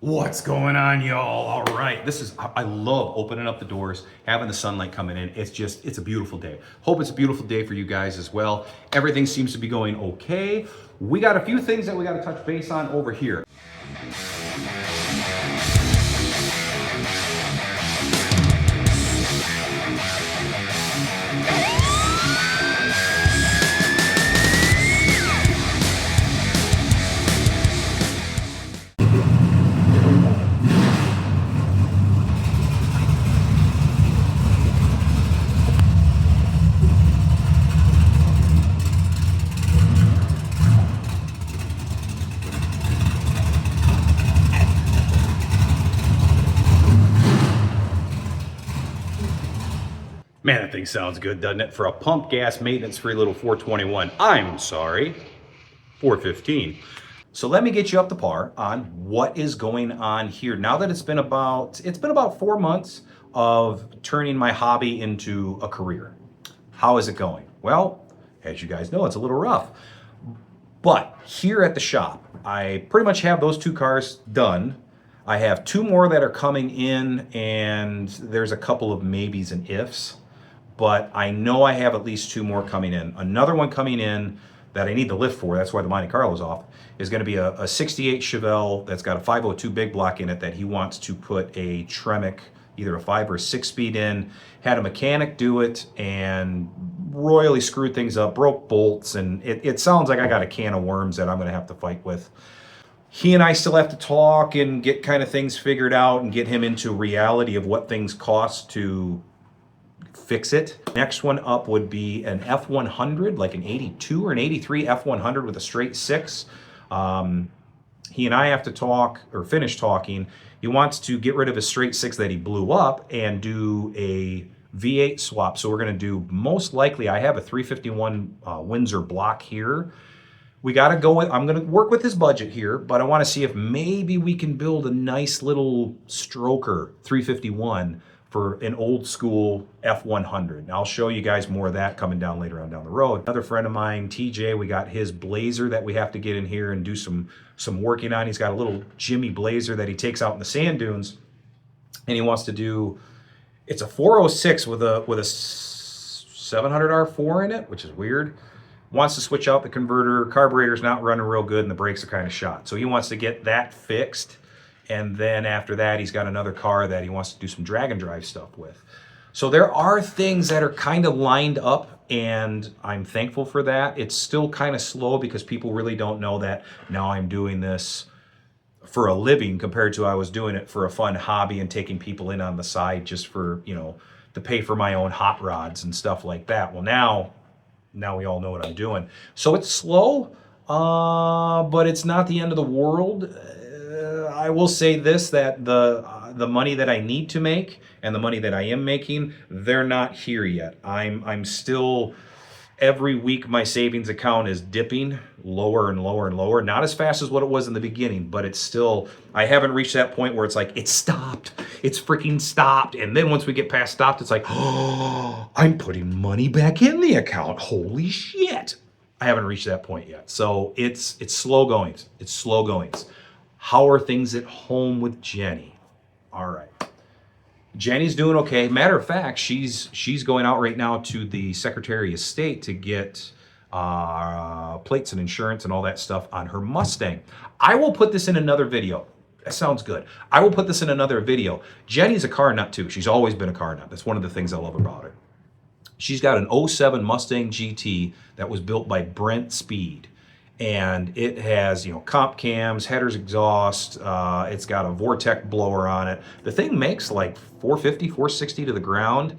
What's going on, y'all? All right, I love opening up the doors, having the sunlight coming in. It's a beautiful day. Hope it's a beautiful day for you guys as well. Everything seems to be going okay. We got a few things that we got to touch base on over here. Man, that thing sounds good, doesn't it? For a pump gas maintenance free little 421. I'm sorry, 415. So let me get you up to par on what is going on here. Now that it's been about 4 months of turning my hobby into a career. How is it going? Well, as you guys know, it's a little rough. But here at the shop, I pretty much have those 2 cars done. I have 2 more that are coming in, and there's a couple of maybes and ifs. But I know I have at least 2 more coming in. Another one coming in that I need the lift for, that's why the Monte Carlo's off, is going to be a 68 Chevelle that's got a 502 big block in it that he wants to put a Tremec, either a 5 or a 6 speed in. Had a mechanic do it and royally screwed things up, broke bolts, and it sounds like I got a can of worms that I'm going to have to fight with. He and I still have to talk and get kind of things figured out and get him into reality of what things cost to fix it. Next one up would be an F100, like an 82 or an 83 F100 with a straight 6. He and I have to talk, or finish talking. He wants to get rid of his straight 6 that he blew up and do a V8 swap. So we're going to do, most likely, I have a 351 Windsor block here. We got to go with, I'm going to work with his budget here, but I want to see if maybe we can build a nice little stroker 351 for an old school F100. And I'll show you guys more of that coming down later on down the road. Another friend of mine, TJ, we got his Blazer that we have to get in here and do some working on. He's got a little Jimmy Blazer that he takes out in the sand dunes, and he wants to do, it's a 406 with a 700R4 in it, which is weird. Wants to switch out the converter, carburetor's not running real good, and the brakes are kind of shot. So he wants to get that fixed. And then after that, he's got another car that he wants to do some drag and drive stuff with. So there are things that are kind of lined up, and I'm thankful for that. It's still kind of slow because people really don't know that now I'm doing this for a living compared to I was doing it for a fun hobby and taking people in on the side just for, to pay for my own hot rods and stuff like that. Well, now we all know what I'm doing. So it's slow, but it's not the end of the world. I will say this, that the money that I need to make and the money that I am making, they're not here yet. I'm still, every week my savings account is dipping lower and lower and lower. Not as fast as what it was in the beginning, but it's still, I haven't reached that point where it's like, it's stopped. It's freaking stopped. And then once we get past stopped, it's like, oh, I'm putting money back in the account. Holy shit. I haven't reached that point yet. So it's slow goings. It's slow goings. How are things at home with Jenny? All right. Jenny's doing okay. Matter of fact, she's going out right now to the Secretary of State to get plates and insurance and all that stuff on her Mustang. I will put this in another video. That sounds good. I will put this in another video. Jenny's a car nut too. She's always been a car nut. That's one of the things I love about her. She's got an 07 Mustang GT that was built by Brent Speed. And it has, comp cams, headers, exhaust. It's got a Vortec blower on it. The thing makes like 450, 460 to the ground,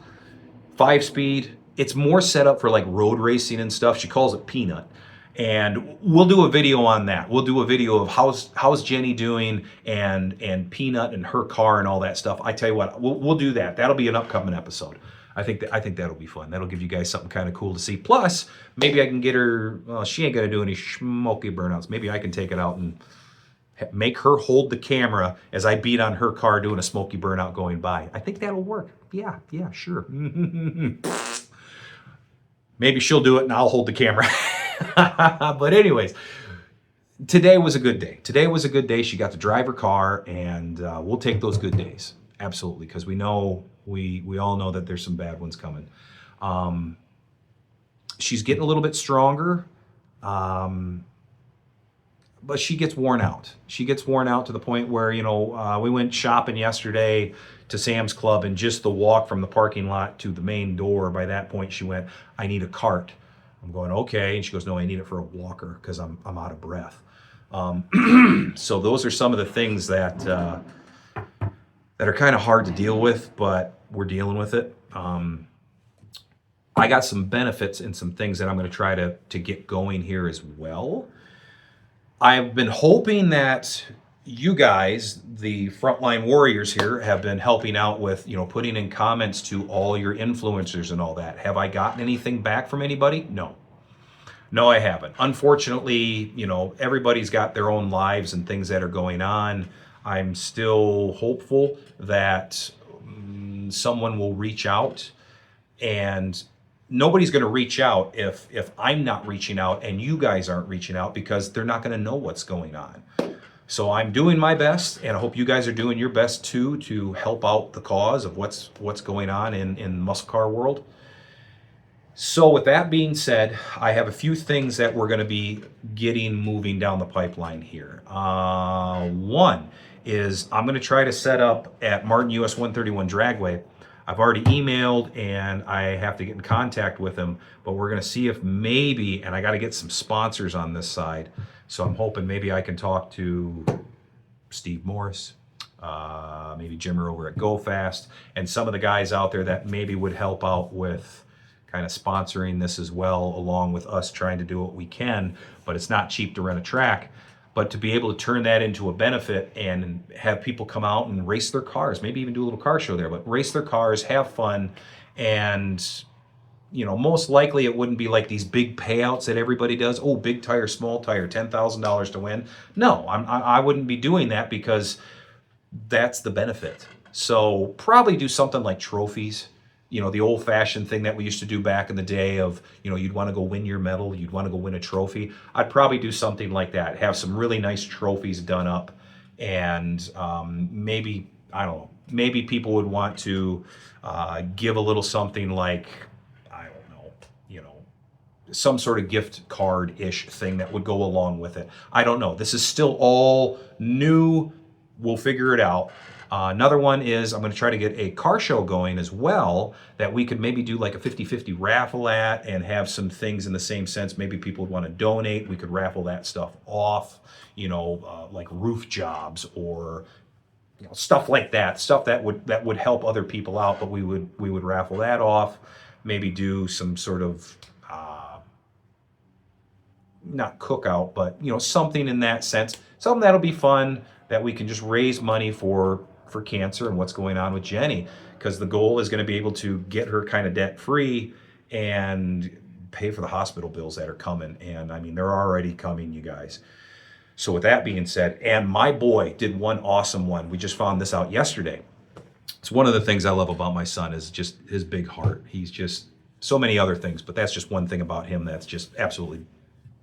5-speed. It's more set up for like road racing and stuff. She calls it Peanut. And we'll do a video on that. We'll do a video of how's Jenny doing and Peanut and her car and all that stuff. I tell you what, we'll do that. That'll be an upcoming episode. I think that'll be fun. That'll give you guys something kind of cool to see. Plus, maybe I can get her, well, she ain't gonna do any smoky burnouts. Maybe I can take it out and make her hold the camera as I beat on her car doing a smoky burnout going by. I think that'll work. Yeah, sure. Maybe she'll do it and I'll hold the camera. But anyways, today was a good day. Today was a good day. She got to drive her car, and we'll take those good days. Absolutely, because we all know that there's some bad ones coming. Um, she's getting a little bit stronger. Um, but she gets worn out. She gets worn out to the point where, we went shopping yesterday to Sam's Club, and just the walk from the parking lot to the main door, by that point she went, I need a cart. I'm going, okay. And she goes, no, I need it for a walker because I'm out of breath. So those are some of the things that are kind of hard to deal with, but we're dealing with it. I got some benefits and some things that I'm going to try to get going here as well. I've been hoping that you guys, the frontline warriors here, have been helping out with, putting in comments to all your influencers and all that. Have I gotten anything back from anybody? No. No, I haven't. Unfortunately, everybody's got their own lives and things that are going on. I'm still hopeful that someone will reach out, and nobody's going to reach out if I'm not reaching out and you guys aren't reaching out, because they're not going to know what's going on. So I'm doing my best, and I hope you guys are doing your best too, to help out the cause of what's going on in muscle car world. So with that being said, I have a few things that we're going to be getting moving down the pipeline here. One is I'm going to try to set up at Martin US 131 Dragway. I've already emailed and I have to get in contact with him, but we're going to see if maybe, and I got to get some sponsors on this side. So I'm hoping maybe I can talk to Steve Morris, maybe Jimmer over at Go Fast, and some of the guys out there that maybe would help out with kind of sponsoring this as well, along with us trying to do what we can. But it's not cheap to rent a track. But to be able to turn that into a benefit and have people come out and race their cars, maybe even do a little car show there, but race their cars, have fun, and most likely it wouldn't be like these big payouts that everybody does. Oh, big tire, small tire, $10,000 to win. No, I wouldn't be doing that, because that's the benefit. So probably do something like trophies. The old-fashioned thing that we used to do back in the day of, you'd want to go win your medal, you'd want to go win a trophy. I'd probably do something like that, have some really nice trophies done up, and maybe, I don't know, maybe people would want to give a little something like, I don't know, some sort of gift card-ish thing that would go along with it. I don't know. This is still all new. We'll figure it out. Another one is I'm going to try to get a car show going as well, that we could maybe do like a 50-50 raffle at, and have some things in the same sense. Maybe people would want to donate. We could raffle that stuff off, like roof jobs or stuff like that. Stuff that would help other people out, but we would raffle that off. Maybe do some sort of not cookout, but something in that sense. Something that'll be fun, that we can just raise money for cancer and what's going on with Jenny, because the goal is going to be able to get her kind of debt free and pay for the hospital bills that are coming. And I mean, they're already coming, you guys. So with that being said, and my boy did one awesome one. We just found this out yesterday. It's one of the things I love about my son, is just his big heart. He's just so many other things, but that's just one thing about him that's just absolutely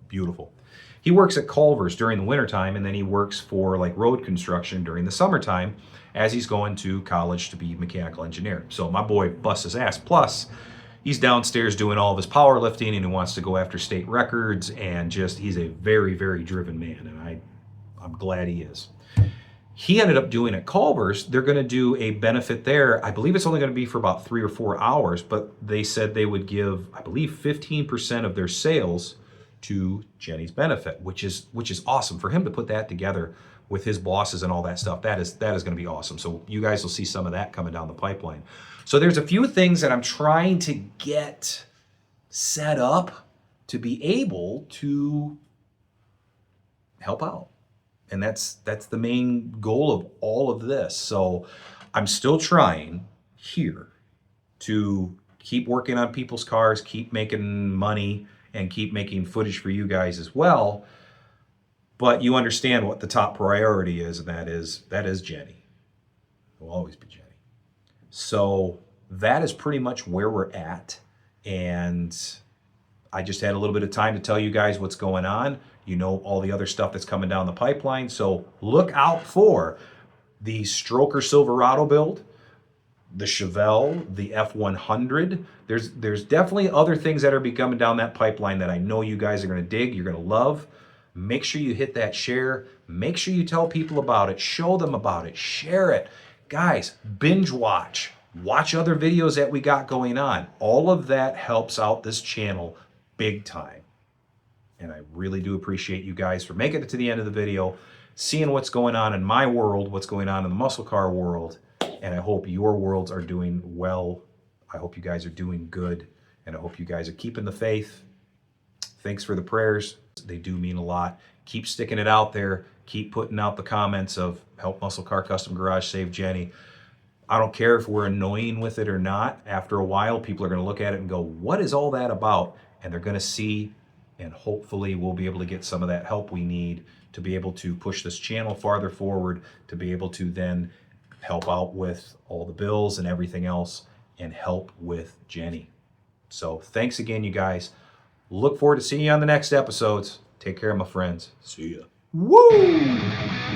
beautiful. He works at Culver's during the wintertime, and then he works for like road construction during the summertime, as he's going to college to be a mechanical engineer. So my boy busts his ass. Plus, he's downstairs doing all of his powerlifting, and he wants to go after state records, and just, he's a very, very driven man, and I'm glad he is. He ended up doing at Culver's, they're going to do a benefit there. I believe it's only going to be for about 3 or 4 hours, but they said they would give, I believe, 15% of their sales to Jenny's benefit, which is awesome for him to put that together with his bosses and all that stuff. That is going to be awesome. So you guys will see some of that coming down the pipeline. So there's a few things that I'm trying to get set up to be able to help out. And that's the main goal of all of this. So I'm still trying here to keep working on people's cars, keep making money, and keep making footage for you guys as well. But you understand what the top priority is, and that is Jenny. It will always be Jenny. So that is pretty much where we're at. And I just had a little bit of time to tell you guys what's going on. You know all the other stuff that's coming down the pipeline. So look out for the Stroker Silverado build, the Chevelle, the F100. There's definitely other things that are coming down that pipeline that I know you guys are going to dig, you're going to love. Make sure you hit that share. Make sure you tell people about it. Show them about it. Share it. Guys, binge watch. Watch other videos that we got going on. All of that helps out this channel big time. And I really do appreciate you guys for making it to the end of the video, seeing what's going on in my world, what's going on in the muscle car world. And I hope your worlds are doing well. I hope you guys are doing good. And I hope you guys are keeping the faith. Thanks for the prayers. They do mean a lot. Keep sticking it out there. Keep putting out the comments of Help Muscle Car Custom Garage Save Jenny. I don't care if we're annoying with it or not. After a while, people are going to look at it and go, what is all that about? And they're going to see, and hopefully we'll be able to get some of that help we need to be able to push this channel farther forward, to be able to then help out with all the bills and everything else, and help with Jenny. So thanks again, you guys. Look forward to seeing you on the next episodes. Take care, my friends. See ya. Woo!